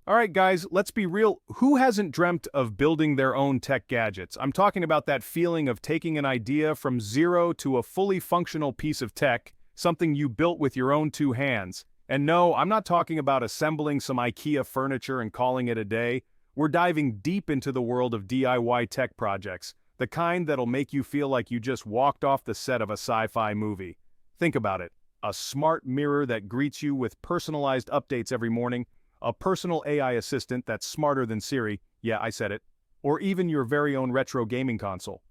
All right, guys, let's be real. Who hasn't dreamt of building their own tech gadgets? I'm talking about that feeling of taking an idea from zero to a fully functional piece of tech, something you built with your own two hands. And no, I'm not talking about assembling some IKEA furniture and calling it a day. We're diving deep into the world of DIY tech projects, the kind that'll make you feel like you just walked off the set of a sci-fi movie. Think about it. A smart mirror that greets you with personalized updates every morning, a personal AI assistant that's smarter than Siri, yeah, I said it, or even your very own retro gaming console.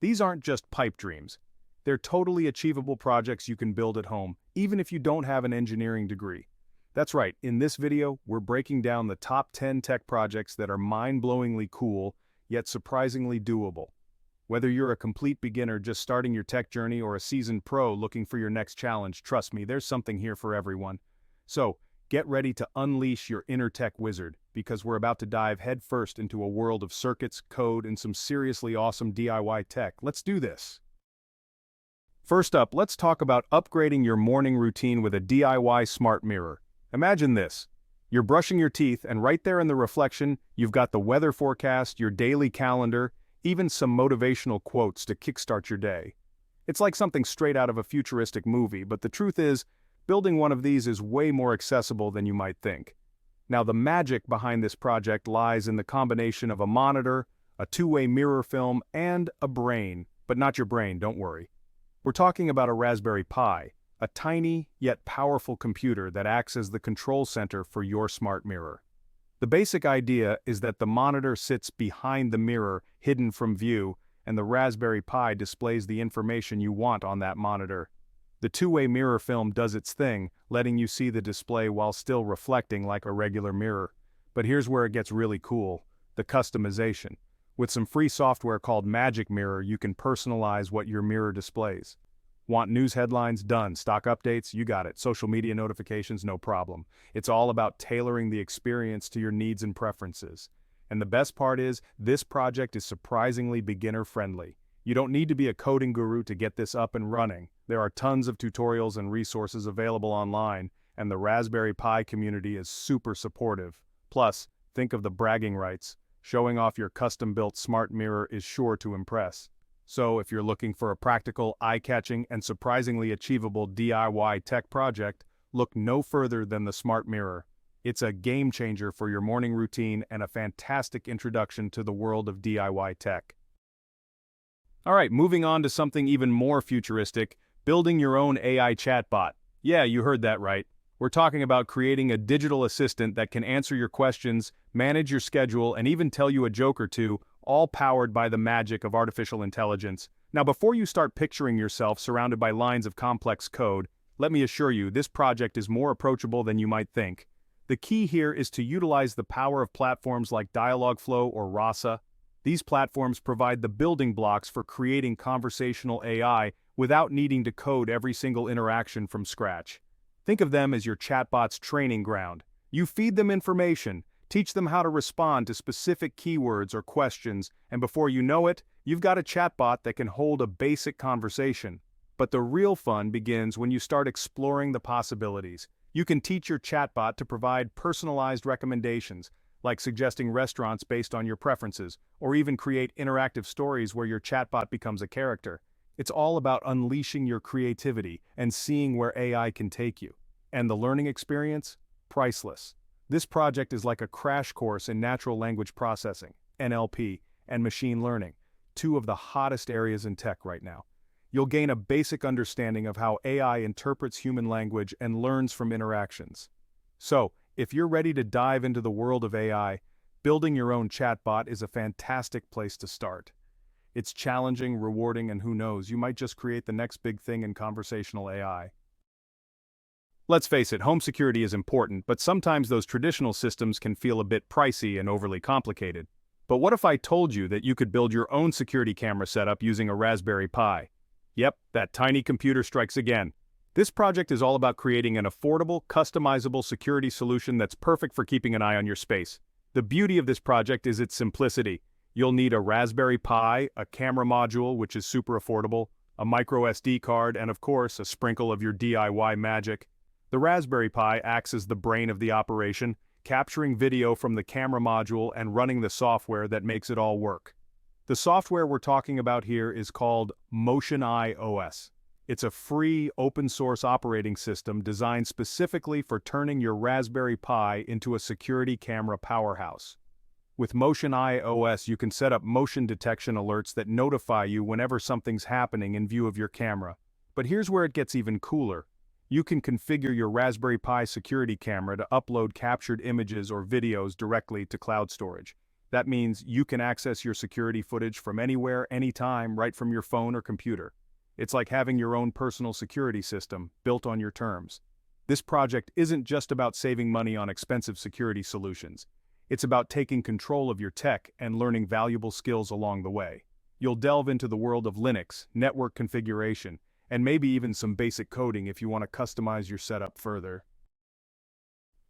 These aren't just pipe dreams. They're totally achievable projects you can build at home, even if you don't have an engineering degree. That's right, in this video, we're breaking down the top 10 tech projects that are mind-blowingly cool, yet surprisingly doable. Whether you're a complete beginner just starting your tech journey or a seasoned pro looking for your next challenge, trust me, there's something here for everyone. So, get ready to unleash your inner tech wizard, because we're about to dive headfirst into a world of circuits, code, and some seriously awesome DIY tech. Let's do this. First up, let's talk about upgrading your morning routine with a DIY smart mirror. Imagine this. You're brushing your teeth, and right there in the reflection, you've got the weather forecast, your daily calendar, even some motivational quotes to kickstart your day. It's like something straight out of a futuristic movie, but the truth is, building one of these is way more accessible than you might think. Now, the magic behind this project lies in the combination of a monitor, a two-way mirror film, and a brain. But not your brain, don't worry. We're talking about a Raspberry Pi, a tiny yet powerful computer that acts as the control center for your smart mirror. The basic idea is that the monitor sits behind the mirror, hidden from view, and the Raspberry Pi displays the information you want on that monitor. The two-way mirror film does its thing, letting you see the display while still reflecting like a regular mirror. But here's where it gets really cool: the customization. With some free software called Magic Mirror, you can personalize what your mirror displays. Want news headlines? Done. Stock updates? You got it. Social media notifications? No problem. It's all about tailoring the experience to your needs and preferences. And the best part is, this project is surprisingly beginner-friendly. You don't need to be a coding guru to get this up and running. There are tons of tutorials and resources available online, and the Raspberry Pi community is super supportive. Plus, think of the bragging rights. Showing off your custom-built smart mirror is sure to impress. So, if you're looking for a practical, eye-catching, and surprisingly achievable DIY tech project, look no further than the smart mirror. It's a game-changer for your morning routine and a fantastic introduction to the world of DIY tech. Alright, moving on to something even more futuristic, building your own AI chatbot. Yeah, you heard that right. We're talking about creating a digital assistant that can answer your questions, manage your schedule, and even tell you a joke or two, all powered by the magic of artificial intelligence. Now, before you start picturing yourself surrounded by lines of complex code, let me assure you, this project is more approachable than you might think. The key here is to utilize the power of platforms like Dialogflow or Rasa. These platforms provide the building blocks for creating conversational AI without needing to code every single interaction from scratch. Think of them as your chatbot's training ground. You feed them information, teach them how to respond to specific keywords or questions, and before you know it, you've got a chatbot that can hold a basic conversation. But the real fun begins when you start exploring the possibilities. You can teach your chatbot to provide personalized recommendations, like suggesting restaurants based on your preferences, or even create interactive stories where your chatbot becomes a character. It's all about unleashing your creativity and seeing where AI can take you. And the learning experience? Priceless. This project is like a crash course in natural language processing, NLP, and machine learning, two of the hottest areas in tech right now. You'll gain a basic understanding of how AI interprets human language and learns from interactions. So, if you're ready to dive into the world of AI, building your own chatbot is a fantastic place to start. It's challenging, rewarding, and who knows, you might just create the next big thing in conversational AI. Let's face it, home security is important, but sometimes those traditional systems can feel a bit pricey and overly complicated. But what if I told you that you could build your own security camera setup using a Raspberry Pi? Yep, that tiny computer strikes again. This project is all about creating an affordable, customizable security solution that's perfect for keeping an eye on your space. The beauty of this project is its simplicity. You'll need a Raspberry Pi, a camera module, which is super affordable, a micro SD card, and of course, a sprinkle of your DIY magic. The Raspberry Pi acts as the brain of the operation, capturing video from the camera module and running the software that makes it all work. The software we're talking about here is called MotionEye OS. It's a free, open-source operating system designed specifically for turning your Raspberry Pi into a security camera powerhouse. With MotionEye OS, you can set up motion detection alerts that notify you whenever something's happening in view of your camera. But here's where it gets even cooler. You can configure your Raspberry Pi security camera to upload captured images or videos directly to cloud storage. That means you can access your security footage from anywhere, anytime, right from your phone or computer. It's like having your own personal security system, built on your terms. This project isn't just about saving money on expensive security solutions. It's about taking control of your tech and learning valuable skills along the way. You'll delve into the world of Linux, network configuration, and maybe even some basic coding if you want to customize your setup further.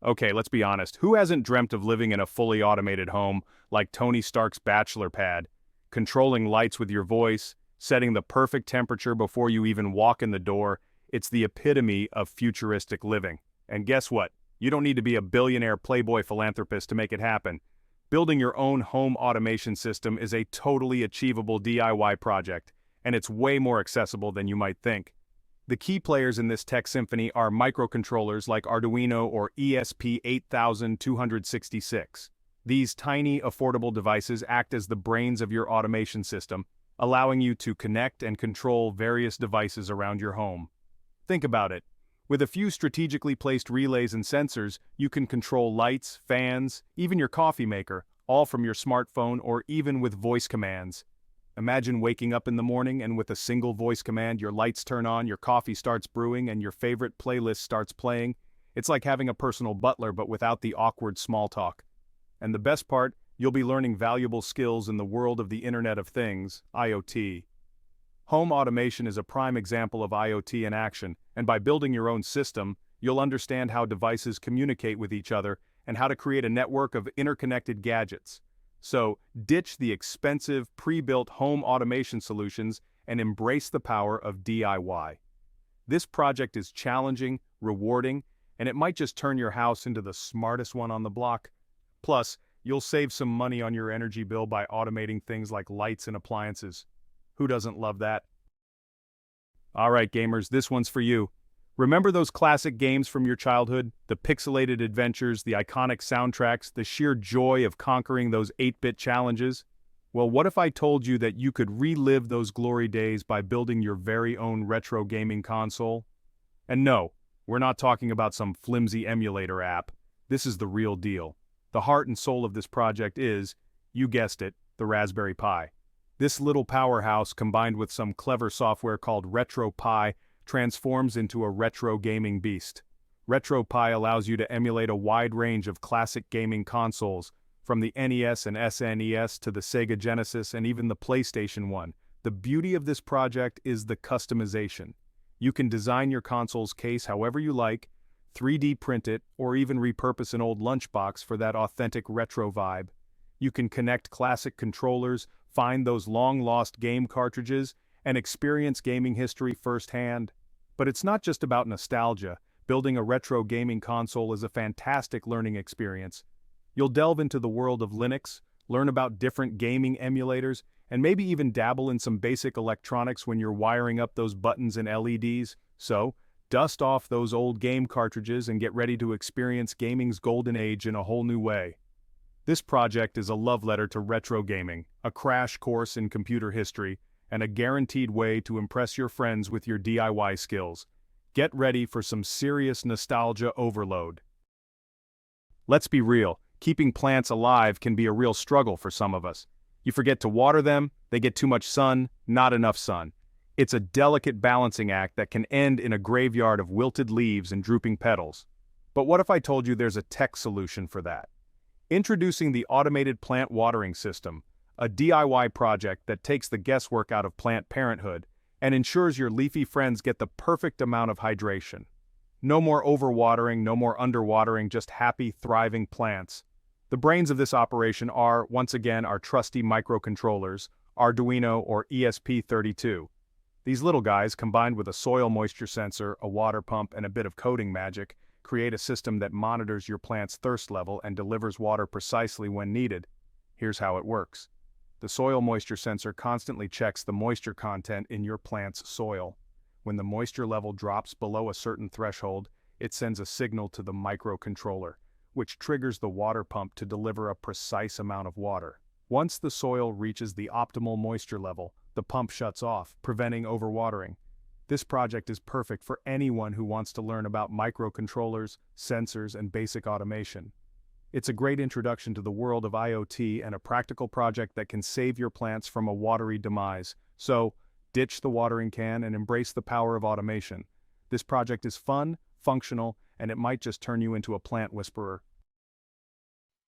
Okay, let's be honest. Who hasn't dreamt of living in a fully automated home like Tony Stark's bachelor pad, controlling lights with your voice, setting the perfect temperature before you even walk in the door? It's the epitome of futuristic living. And guess what? You don't need to be a billionaire playboy philanthropist to make it happen. Building your own home automation system is a totally achievable DIY project, and it's way more accessible than you might think. The key players in this tech symphony are microcontrollers like Arduino or ESP8266. These tiny, affordable devices act as the brains of your automation system, allowing you to connect and control various devices around your home. Think about it. With a few strategically placed relays and sensors, you can control lights, fans, even your coffee maker, all from your smartphone or even with voice commands. Imagine waking up in the morning and with a single voice command, your lights turn on, your coffee starts brewing, and your favorite playlist starts playing. It's like having a personal butler, but without the awkward small talk. And the best part, you'll be learning valuable skills in the world of the Internet of Things, IoT. Home automation is a prime example of IoT in action, and by building your own system, you'll understand how devices communicate with each other and how to create a network of interconnected gadgets. So, ditch the expensive, pre-built home automation solutions and embrace the power of DIY. This project is challenging, rewarding, and it might just turn your house into the smartest one on the block. Plus, you'll save some money on your energy bill by automating things like lights and appliances. Who doesn't love that? Alright gamers, this one's for you. Remember those classic games from your childhood? The pixelated adventures, the iconic soundtracks, the sheer joy of conquering those 8-bit challenges? Well, what if I told you that you could relive those glory days by building your very own retro gaming console? And no, we're not talking about some flimsy emulator app. This is the real deal. The heart and soul of this project is, you guessed it, the Raspberry Pi. This little powerhouse, combined with some clever software called RetroPie, transforms into a retro gaming beast. RetroPie allows you to emulate a wide range of classic gaming consoles, from the NES and SNES to the Sega Genesis and even the PlayStation 1. The beauty of this project is the customization. You can design your console's case however you like, 3D print it, or even repurpose an old lunchbox for that authentic retro vibe. You can connect classic controllers, find those long-lost game cartridges, and experience gaming history firsthand. But it's not just about nostalgia. Building a retro gaming console is a fantastic learning experience. You'll delve into the world of Linux, learn about different gaming emulators, and maybe even dabble in some basic electronics when you're wiring up those buttons and LEDs. So, dust off those old game cartridges and get ready to experience gaming's golden age in a whole new way. This project is a love letter to retro gaming, a crash course in computer history, and a guaranteed way to impress your friends with your DIY skills. Get ready for some serious nostalgia overload. Let's be real, keeping plants alive can be a real struggle for some of us. You forget to water them, they get too much sun, not enough sun. It's a delicate balancing act that can end in a graveyard of wilted leaves and drooping petals. But what if I told you there's a tech solution for that? Introducing the Automated Plant Watering System, a DIY project that takes the guesswork out of plant parenthood and ensures your leafy friends get the perfect amount of hydration. No more overwatering, no more underwatering, just happy, thriving plants. The brains of this operation are, once again, our trusty microcontrollers, Arduino or ESP32. These little guys, combined with a soil moisture sensor, a water pump, and a bit of coding magic, create a system that monitors your plant's thirst level and delivers water precisely when needed. Here's how it works. The soil moisture sensor constantly checks the moisture content in your plant's soil. When the moisture level drops below a certain threshold, it sends a signal to the microcontroller, which triggers the water pump to deliver a precise amount of water. Once the soil reaches the optimal moisture level, the pump shuts off, preventing overwatering. This project is perfect for anyone who wants to learn about microcontrollers, sensors, and basic automation. It's a great introduction to the world of IoT and a practical project that can save your plants from a watery demise. So, ditch the watering can and embrace the power of automation. This project is fun, functional, and it might just turn you into a plant whisperer.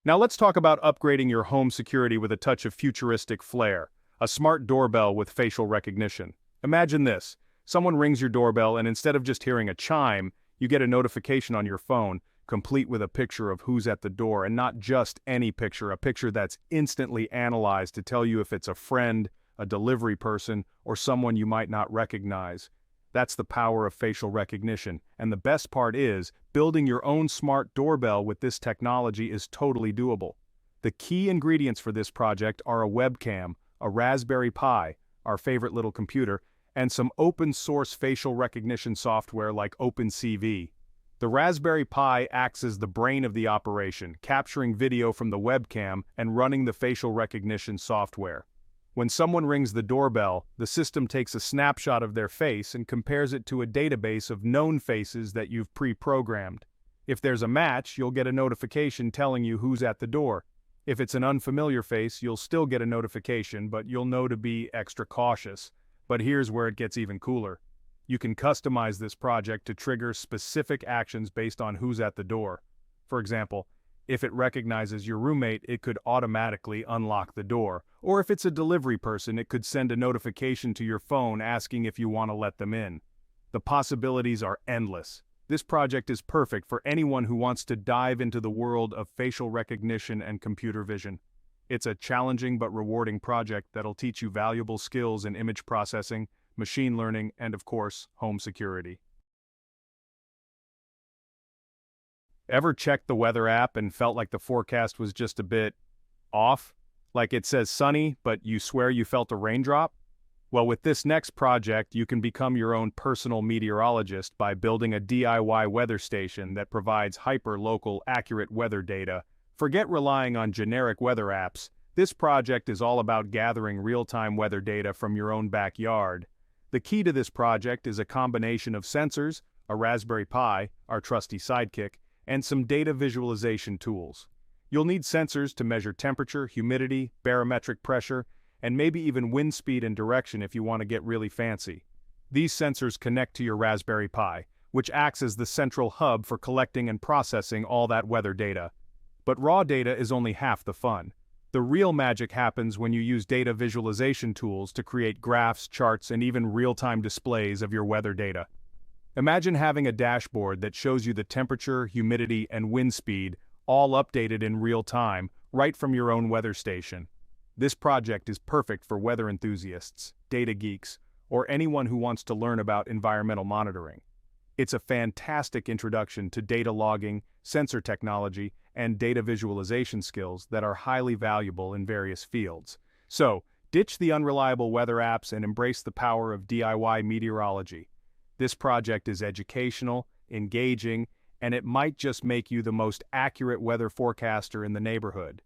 Now let's talk about upgrading your home security with a touch of futuristic flair. A smart doorbell with facial recognition. Imagine this. Someone rings your doorbell and instead of just hearing a chime, you get a notification on your phone, complete with a picture of who's at the door, and not just any picture, a picture that's instantly analyzed to tell you if it's a friend, a delivery person, or someone you might not recognize. That's the power of facial recognition, and the best part is, building your own smart doorbell with this technology is totally doable. The key ingredients for this project are a webcam, a Raspberry Pi, our favorite little computer, and some open-source facial recognition software like OpenCV. The Raspberry Pi acts as the brain of the operation, capturing video from the webcam and running the facial recognition software. When someone rings the doorbell, the system takes a snapshot of their face and compares it to a database of known faces that you've pre-programmed. If there's a match, you'll get a notification telling you who's at the door. If it's an unfamiliar face, you'll still get a notification, but you'll know to be extra cautious. But here's where it gets even cooler. You can customize this project to trigger specific actions based on who's at the door. For example, if it recognizes your roommate, it could automatically unlock the door. Or if it's a delivery person, it could send a notification to your phone asking if you want to let them in. The possibilities are endless. This project is perfect for anyone who wants to dive into the world of facial recognition and computer vision. It's a challenging but rewarding project that'll teach you valuable skills in image processing, machine learning, and of course, home security. Ever checked the weather app and felt like the forecast was just a bit off? Like it says sunny, but you swear you felt a raindrop? Well, with this next project, you can become your own personal meteorologist by building a DIY weather station that provides hyper-local, accurate weather data. Forget relying on generic weather apps. This project is all about gathering real-time weather data from your own backyard. The key to this project is a combination of sensors, a Raspberry Pi, our trusty sidekick, and some data visualization tools. You'll need sensors to measure temperature, humidity, barometric pressure, and maybe even wind speed and direction if you want to get really fancy. These sensors connect to your Raspberry Pi, which acts as the central hub for collecting and processing all that weather data. But raw data is only half the fun. The real magic happens when you use data visualization tools to create graphs, charts, and even real-time displays of your weather data. Imagine having a dashboard that shows you the temperature, humidity, and wind speed, all updated in real time, right from your own weather station. This project is perfect for weather enthusiasts, data geeks, or anyone who wants to learn about environmental monitoring. It's a fantastic introduction to data logging, sensor technology, and data visualization skills that are highly valuable in various fields. So, ditch the unreliable weather apps and embrace the power of DIY meteorology. This project is educational, engaging, and it might just make you the most accurate weather forecaster in the neighborhood.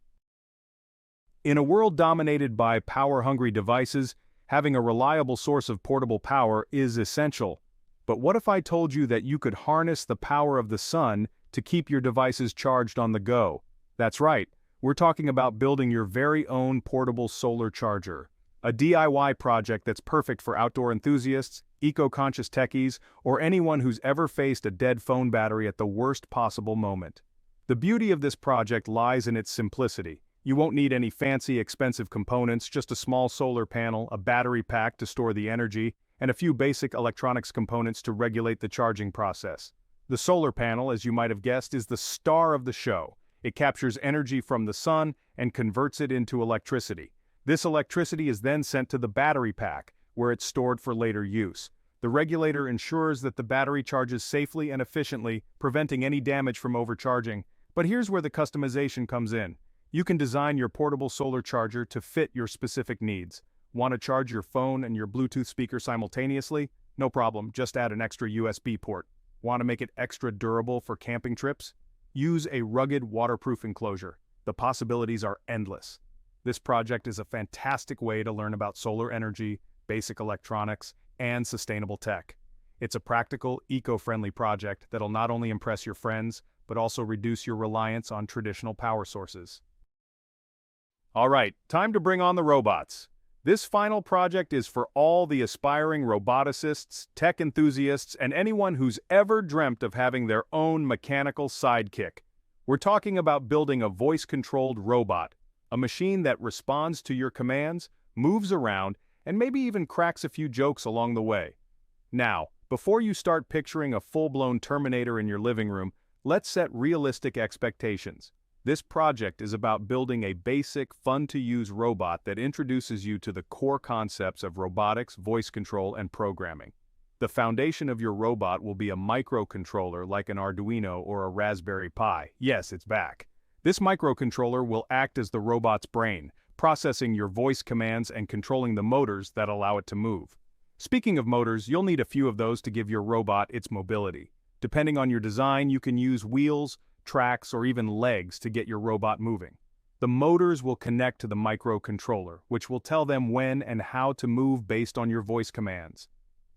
In a world dominated by power-hungry devices, having a reliable source of portable power is essential. But what if I told you that you could harness the power of the sun to keep your devices charged on the go? That's right, we're talking about building your very own portable solar charger. A DIY project that's perfect for outdoor enthusiasts, eco-conscious techies, or anyone who's ever faced a dead phone battery at the worst possible moment. The beauty of this project lies in its simplicity. You won't need any fancy, expensive components, just a small solar panel, a battery pack to store the energy, and a few basic electronics components to regulate the charging process. The solar panel, as you might have guessed, is the star of the show. It captures energy from the sun and converts it into electricity. This electricity is then sent to the battery pack, where it's stored for later use. The regulator ensures that the battery charges safely and efficiently, preventing any damage from overcharging. But here's where the customization comes in. You can design your portable solar charger to fit your specific needs. Want to charge your phone and your Bluetooth speaker simultaneously? No problem, just add an extra USB port. Want to make it extra durable for camping trips? Use a rugged waterproof enclosure. The possibilities are endless. This project is a fantastic way to learn about solar energy, basic electronics, and sustainable tech. It's a practical, eco-friendly project that'll not only impress your friends, but also reduce your reliance on traditional power sources. All right, time to bring on the robots. This final project is for all the aspiring roboticists, tech enthusiasts, and anyone who's ever dreamt of having their own mechanical sidekick. We're talking about building a voice-controlled robot, a machine that responds to your commands, moves around, and maybe even cracks a few jokes along the way. Now, before you start picturing a full-blown Terminator in your living room, let's set realistic expectations. This project is about building a basic, fun-to-use robot that introduces you to the core concepts of robotics, voice control, and programming. The foundation of your robot will be a microcontroller like an Arduino or a Raspberry Pi. Yes, it's back. This microcontroller will act as the robot's brain, processing your voice commands and controlling the motors that allow it to move. Speaking of motors, you'll need a few of those to give your robot its mobility. Depending on your design, you can use wheels, tracks, or even legs to get your robot moving. The motors will connect to the microcontroller, which will tell them when and how to move based on your voice commands.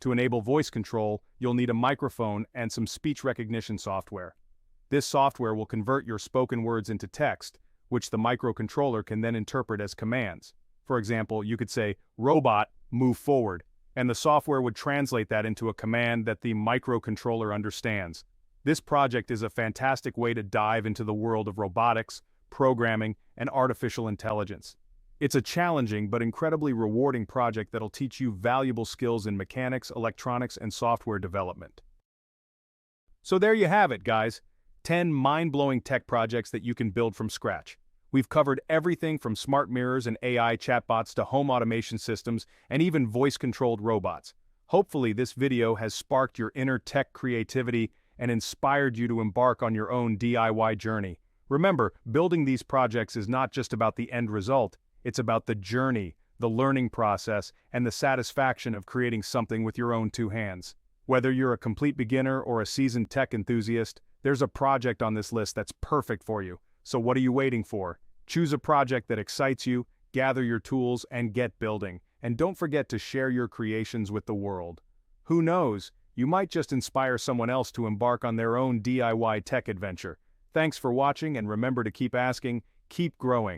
To enable voice control, you'll need a microphone and some speech recognition software. This software will convert your spoken words into text, which the microcontroller can then interpret as commands. For example, you could say, "Robot, move forward," and the software would translate that into a command that the microcontroller understands. This project is a fantastic way to dive into the world of robotics, programming, and artificial intelligence. It's a challenging but incredibly rewarding project that'll teach you valuable skills in mechanics, electronics, and software development. So there you have it, guys. 10 mind-blowing tech projects that you can build from scratch. We've covered everything from smart mirrors and AI chatbots to home automation systems and even voice-controlled robots. Hopefully this video has sparked your inner tech creativity and inspired you to embark on your own DIY journey. Remember, building these projects is not just about the end result, it's about the journey, the learning process, and the satisfaction of creating something with your own two hands. Whether you're a complete beginner or a seasoned tech enthusiast, there's a project on this list that's perfect for you. So what are you waiting for? Choose a project that excites you, gather your tools, and get building. And don't forget to share your creations with the world. Who knows? You might just inspire someone else to embark on their own DIY tech adventure. Thanks for watching, and remember to keep asking, keep growing.